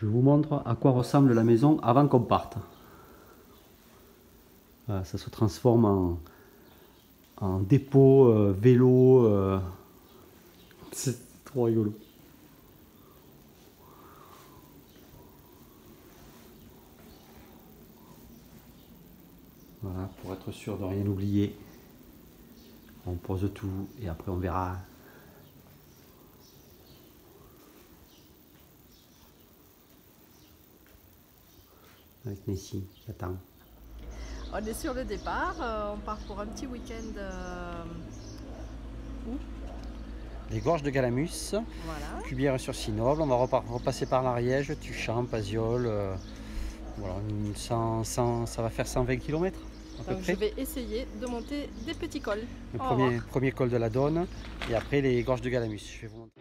Je vous montre à quoi ressemble la maison avant qu'on parte. Voilà, ça se transforme en dépôt, vélo. C'est trop rigolo. Voilà, pour être sûr de rien oublier. On pose tout et après on verra. Avec Nessie qui attend. On est sur le départ, on part pour un petit week-end où Les gorges de Galamus, voilà. Cubières-sur-Sinoble, on va repasser par l'Ariège, Tuchamp, Paziol, voilà, ça va faire 120 km à peu Donc près. je vais essayer de monter des petits cols. Le On va voir. premier col de la Donne et après les gorges de Galamus. Je vais vous montrer.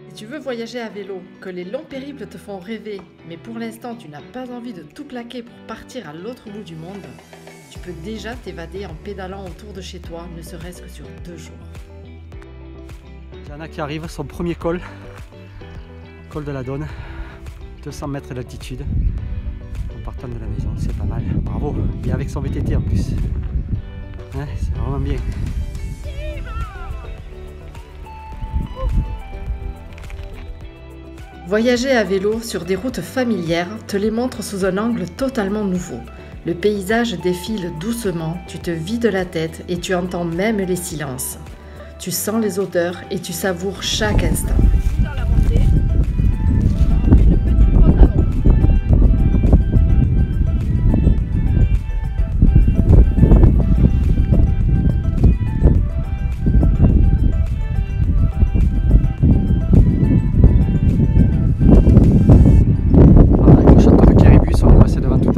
Si tu veux voyager à vélo, que les longs périples te font rêver, mais pour l'instant tu n'as pas envie de tout plaquer pour partir à l'autre bout du monde, tu peux déjà t'évader en pédalant autour de chez toi, ne serait-ce que sur 2 jours. Diana qui arrive, son premier col, col de la Donne, 200 mètres d'altitude, en partant de la maison, c'est pas mal, bravo, et avec son VTT en plus, hein, c'est vraiment bien. Voyager à vélo sur des routes familières te les montre sous un angle totalement nouveau. Le paysage défile doucement, tu te vides la tête et tu entends même les silences. Tu sens les odeurs et tu savoures chaque instant. Dans la montée, on fait une petite côte à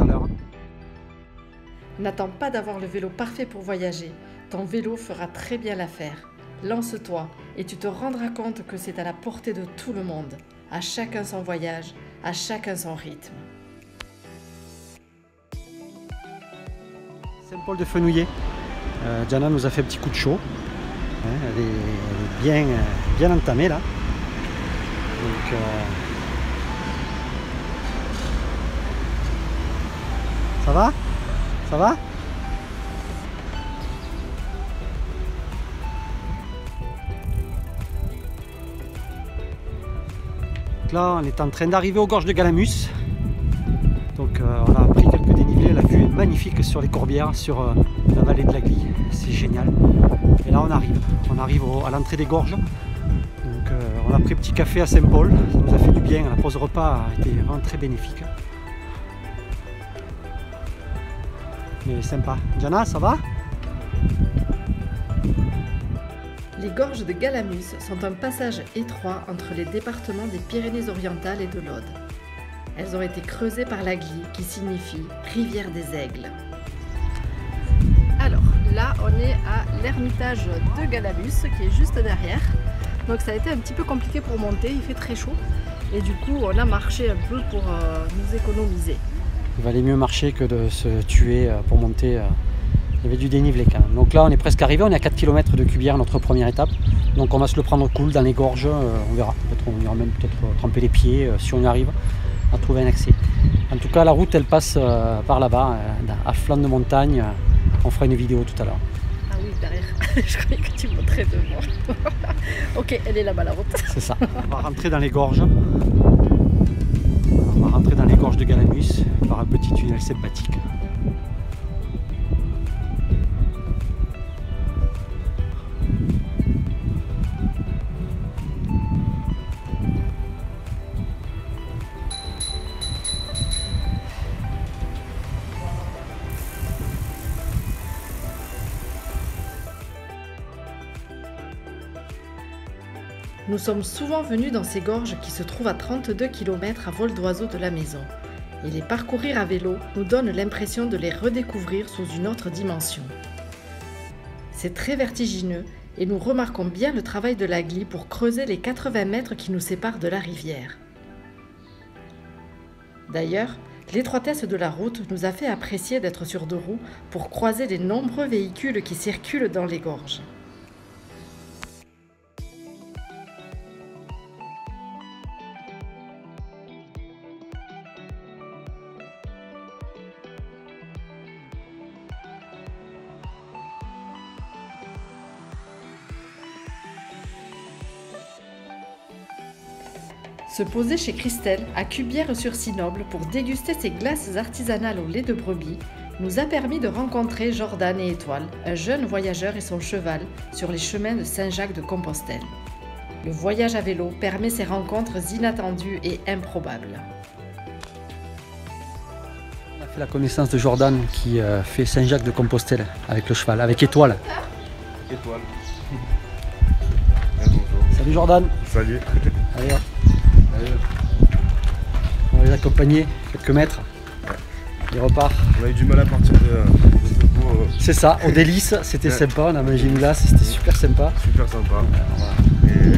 l'ombre. N'attends pas d'avoir le vélo parfait pour voyager. Ton vélo fera très bien l'affaire. Lance-toi et tu te rendras compte que c'est à la portée de tout le monde. À chacun son voyage, à chacun son rythme. Saint-Paul de Fenouillet. Diana nous a fait un petit coup de chaud. Elle est bien entamée là. Donc, ça va? Ça va? Donc là, on est en train d'arriver aux gorges de Galamus. Donc on a pris quelques dénivelés. La vue est magnifique sur les Corbières, sur la vallée de la Glie. C'est génial. Et là, on arrive à l'entrée des gorges. Donc on a pris un petit café à Saint-Paul. Ça nous a fait du bien. La pause repas a été vraiment très bénéfique. Mais sympa. Diana, ça va? Les gorges de Galamus sont un passage étroit entre les départements des Pyrénées-Orientales et de l'Aude. Elles ont été creusées par la Glie, qui signifie rivière des aigles. Alors là, on est à l'ermitage de Galamus, qui est juste derrière. Donc ça a été un petit peu compliqué pour monter, il fait très chaud. Et du coup, on a marché un peu pour nous économiser. Il valait mieux marcher que de se tuer pour monter. Il y avait du dénivelé quand même. Donc là, on est presque arrivé, on est à 4 km de Cubières, notre première étape. Donc on va se le prendre cool dans les gorges, on verra. Peut-être on ira même tremper les pieds si on y arrive à trouver un accès. En tout cas, la route, elle passe par là-bas, à flanc de montagne. On fera une vidéo tout à l'heure. Ah oui, derrière. Je croyais que tu montrais devant. Ok, elle est là-bas la route. C'est ça. On va rentrer dans les gorges. On va rentrer dans les gorges de Galamus par un petit tunnel sympathique. Nous sommes souvent venus dans ces gorges qui se trouvent à 32 km à vol d'oiseau de la maison. Et les parcourir à vélo nous donne l'impression de les redécouvrir sous une autre dimension. C'est très vertigineux et nous remarquons bien le travail de la Glie pour creuser les 80 mètres qui nous séparent de la rivière. D'ailleurs, l'étroitesse de la route nous a fait apprécier d'être sur 2 roues pour croiser les nombreux véhicules qui circulent dans les gorges. Se poser chez Christelle à Cubières-sur-Sinoble pour déguster ses glaces artisanales au lait de brebis nous a permis de rencontrer Jordan et Étoile, un jeune voyageur et son cheval, sur les chemins de Saint-Jacques-de-Compostelle. Le voyage à vélo permet ces rencontres inattendues et improbables. On a fait la connaissance de Jordan qui fait Saint-Jacques-de-Compostelle avec le cheval, avec Étoile. Étoile. Bonjour. Salut Jordan. Salut. Allez, hop. On va les accompagner quelques mètres. Il repart. On a eu du mal à partir de ce beau. C'est ça, au délice, c'était sympa, on a mangé une glace, c'était super sympa. Super sympa. Et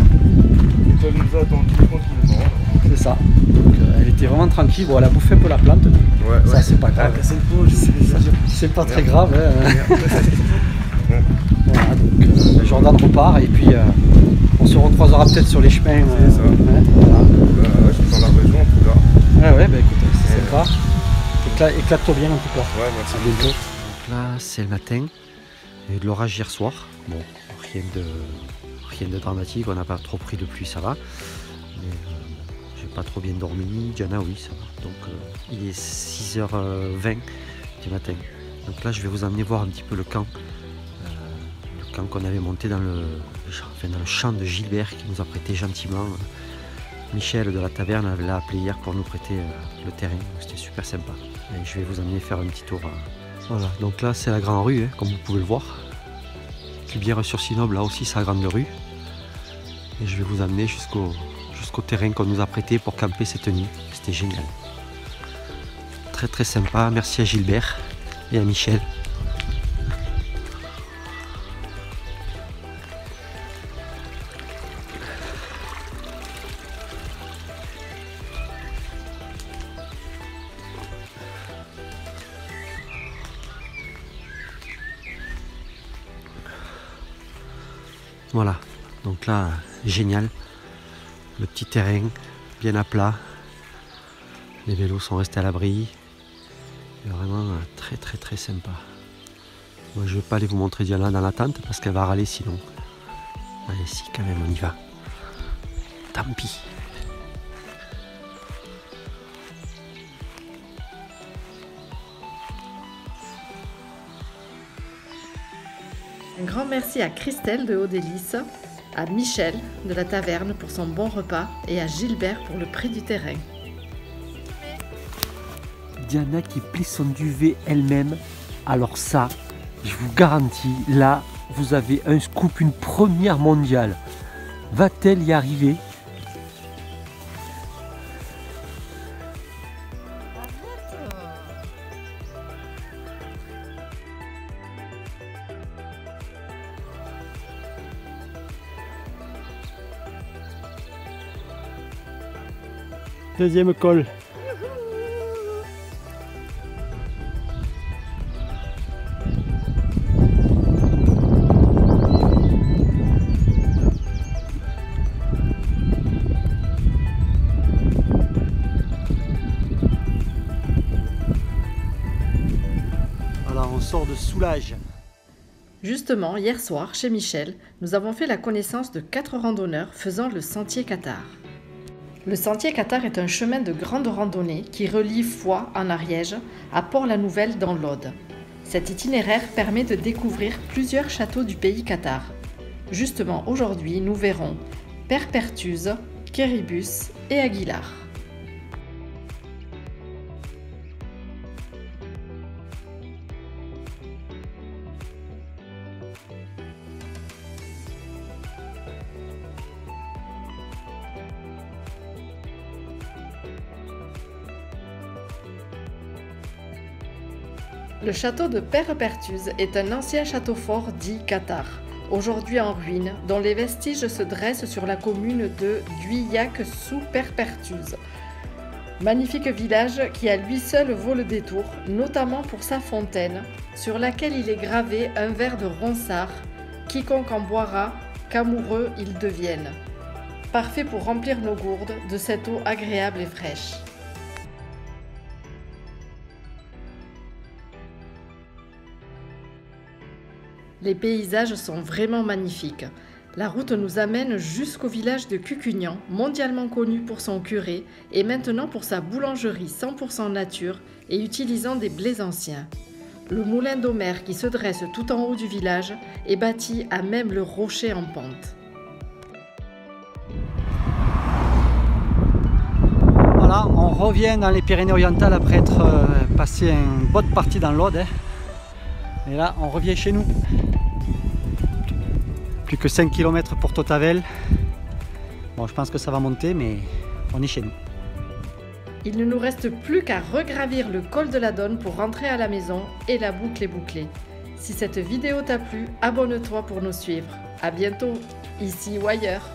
Étoile nous a attendu tranquillement. C'est ça. Donc, elle était vraiment tranquille. Bon, elle a bouffé un peu la plante. Ouais, ça, c'est pas grave. C'est pas très grave. Hein. Voilà, donc Jordan repart et puis on se recroisera peut-être sur les chemins. C'est ça. Voilà. Ouais, je suis dans la région en tout cas. Ouais, bah écoute, c'est sympa. Éclate-toi bien en tout cas. Ouais, merci. À bientôt. Donc là, c'est le matin. Il y a eu de l'orage hier soir. Bon, rien de dramatique. On n'a pas trop pris de pluie, ça va. Mais j'ai pas trop bien dormi. Diana, oui, ça va. Donc il est 6h20 du matin. Donc là, je vais vous emmener voir un petit peu le camp. Le camp qu'on avait monté dans le champ de Gilbert qui nous a prêté gentiment. Michel de la taverne l'a appelé hier pour nous prêter le terrain. C'était super sympa. Et je vais vous emmener faire un petit tour. Voilà, donc là c'est la grande rue, hein, comme vous pouvez le voir. Cubières-sur-Sinoble, là aussi c'est la grande rue. Et je vais vous amener jusqu'au terrain qu'on nous a prêté pour camper cette nuit. C'était génial. Très très sympa. Merci à Gilbert et à Michel. Voilà, donc là, génial. Le petit terrain, bien à plat. Les vélos sont restés à l'abri. Vraiment très très très sympa. Moi, je ne vais pas aller vous montrer Diana dans la tente parce qu'elle va râler sinon. Allez, si, quand même, on y va. Tant pis. Un grand merci à Christelle de Haut-Délice, à Michel de la taverne pour son bon repas et à Gilbert pour le prix du terrain. Diana qui plie son duvet elle-même. Alors ça, je vous garantis, là, vous avez un scoop, une première mondiale. Va-t-elle y arriver? Deuxième col. Voilà, on sort de Soulage. Justement, hier soir, chez Michel, nous avons fait la connaissance de 4 randonneurs faisant le sentier Cathare. Le sentier Cathare est un chemin de grande randonnée qui relie Foix, en Ariège, à Port-la-Nouvelle, dans l'Aude. Cet itinéraire permet de découvrir plusieurs châteaux du pays cathare. Justement, aujourd'hui, nous verrons Père-Pertuse, Quéribus et Aguilar. Le château de Père-Pertuse est un ancien château fort dit Cathare, aujourd'hui en ruine, dont les vestiges se dressent sur la commune de Guyac sous Père-Pertuse. Magnifique village qui à lui seul vaut le détour, notamment pour sa fontaine, sur laquelle il est gravé un vers de Ronsard, quiconque en boira, qu'amoureux ils deviennent. Parfait pour remplir nos gourdes de cette eau agréable et fraîche. Les paysages sont vraiment magnifiques. La route nous amène jusqu'au village de Cucugnan, mondialement connu pour son curé et maintenant pour sa boulangerie 100% nature et utilisant des blés anciens. Le moulin d'Omer qui se dresse tout en haut du village est bâti à même le rocher en pente. Voilà, on revient dans les Pyrénées-Orientales après être passé une bonne partie dans l'Aude. Et là, on revient chez nous. Plus que 5 km pour Tautavel. Bon, je pense que ça va monter, mais on est chez nous. Il ne nous reste plus qu'à regravir le col de la Donne pour rentrer à la maison et la boucle est bouclée. Si cette vidéo t'a plu, abonne-toi pour nous suivre. À bientôt, ici ou ailleurs.